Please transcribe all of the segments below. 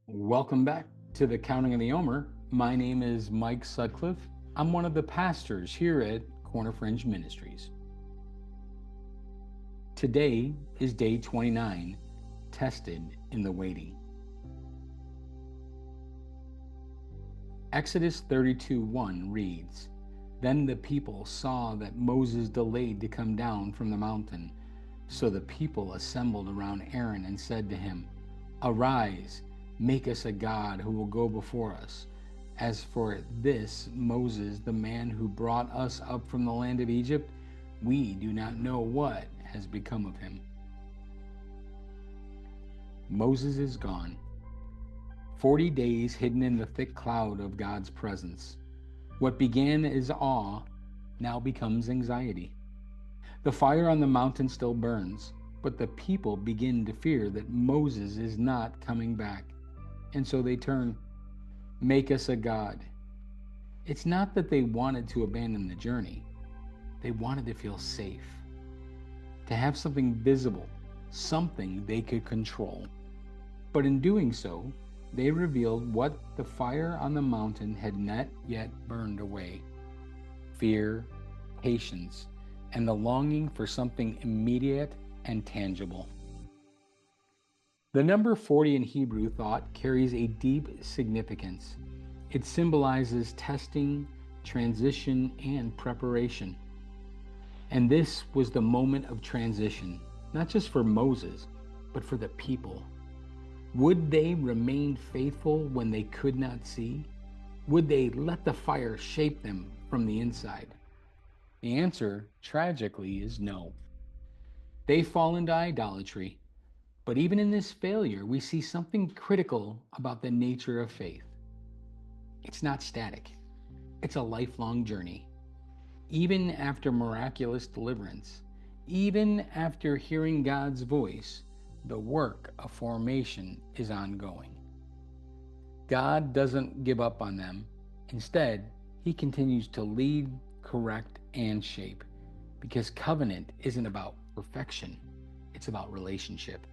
Welcome back to the Counting of the Omer. My name is Mike Sutcliffe. I'm one of the pastors here at Corner Fringe Ministries. Today is day 29, Tested in the Waiting. Exodus 32:1 reads, "Then the people saw that Moses delayed to come down from the mountain. So the people assembled around Aaron and said to him, 'Arise, make us a god who will go before us. As for this Moses, the man who brought us up from the land of Egypt, we do not know what has become of him.'" Moses is gone. 40 days hidden in the thick cloud of God's presence. What began as awe now becomes anxiety. The fire on the mountain still burns, but the people begin to fear that Moses is not coming back. And so they turn, "Make us a god." It's not that they wanted to abandon the journey. They wanted to feel safe, to have something visible, something they could control. But in doing so, they revealed what the fire on the mountain had not yet burned away: fear, patience, and the longing for something immediate and tangible. The number 40 in Hebrew thought carries a deep significance. It symbolizes testing, transition, and preparation. And this was the moment of transition, not just for Moses, but for the people. Would they remain faithful when they could not see? Would they let the fire shape them from the inside? The answer, tragically, is no. They fall into idolatry. But even in this failure, we see something critical about the nature of faith. It's not static. It's a lifelong journey. Even after miraculous deliverance, even after hearing God's voice, the work of formation is ongoing. God doesn't give up on them. Instead, He continues to lead, correct, and shape, because covenant isn't about perfection, it's about relationship.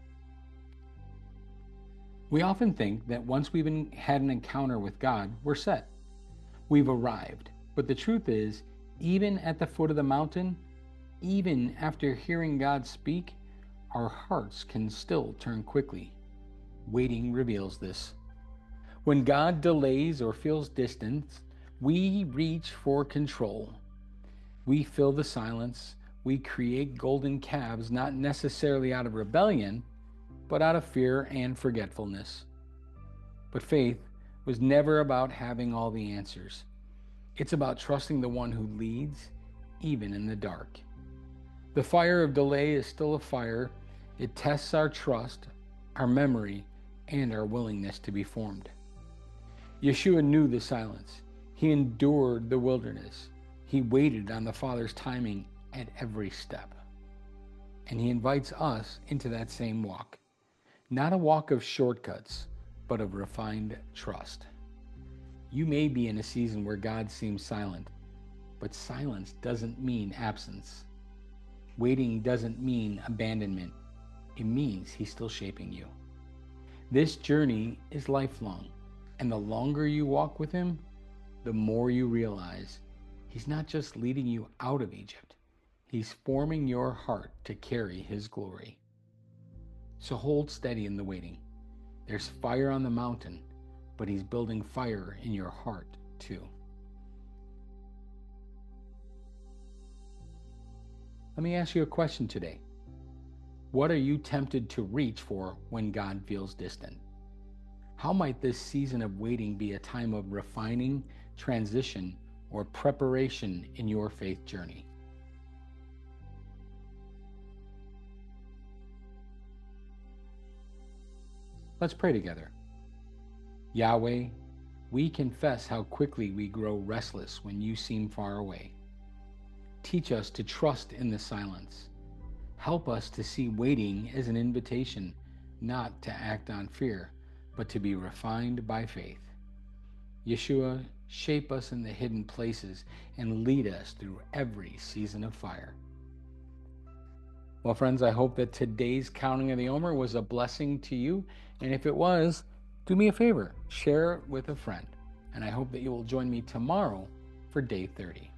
We often think that once we've had an encounter with God, we're set. We've arrived. But the truth is, even at the foot of the mountain, even after hearing God speak, our hearts can still turn quickly. Waiting reveals this. When God delays or feels distant, we reach for control. We fill the silence. We create golden calves, not necessarily out of rebellion, but out of fear and forgetfulness. But faith was never about having all the answers. It's about trusting the one who leads, even in the dark. The fire of delay is still a fire. It tests our trust, our memory, and our willingness to be formed. Yeshua knew the silence. He endured the wilderness. He waited on the Father's timing at every step. And He invites us into that same walk. Not a walk of shortcuts, but of refined trust. You may be in a season where God seems silent, but silence doesn't mean absence. Waiting doesn't mean abandonment. It means He's still shaping you. This journey is lifelong, and the longer you walk with Him, the more you realize He's not just leading you out of Egypt. He's forming your heart to carry His glory. So hold steady in the waiting. There's fire on the mountain, but He's building fire in your heart too. Let me ask you a question today. What are you tempted to reach for when God feels distant? How might this season of waiting be a time of refining, transition, or preparation in your faith journey? Let's pray together. Yahweh, we confess how quickly we grow restless when You seem far away. Teach us to trust in the silence. Help us to see waiting as an invitation, not to act on fear, but to be refined by faith. Yeshua, shape us in the hidden places and lead us through every season of fire. Well, friends, I hope that today's Counting of the Omer was a blessing to you. And if it was, Do me a favor, share it with a friend, and I hope that you will join me tomorrow for day 30.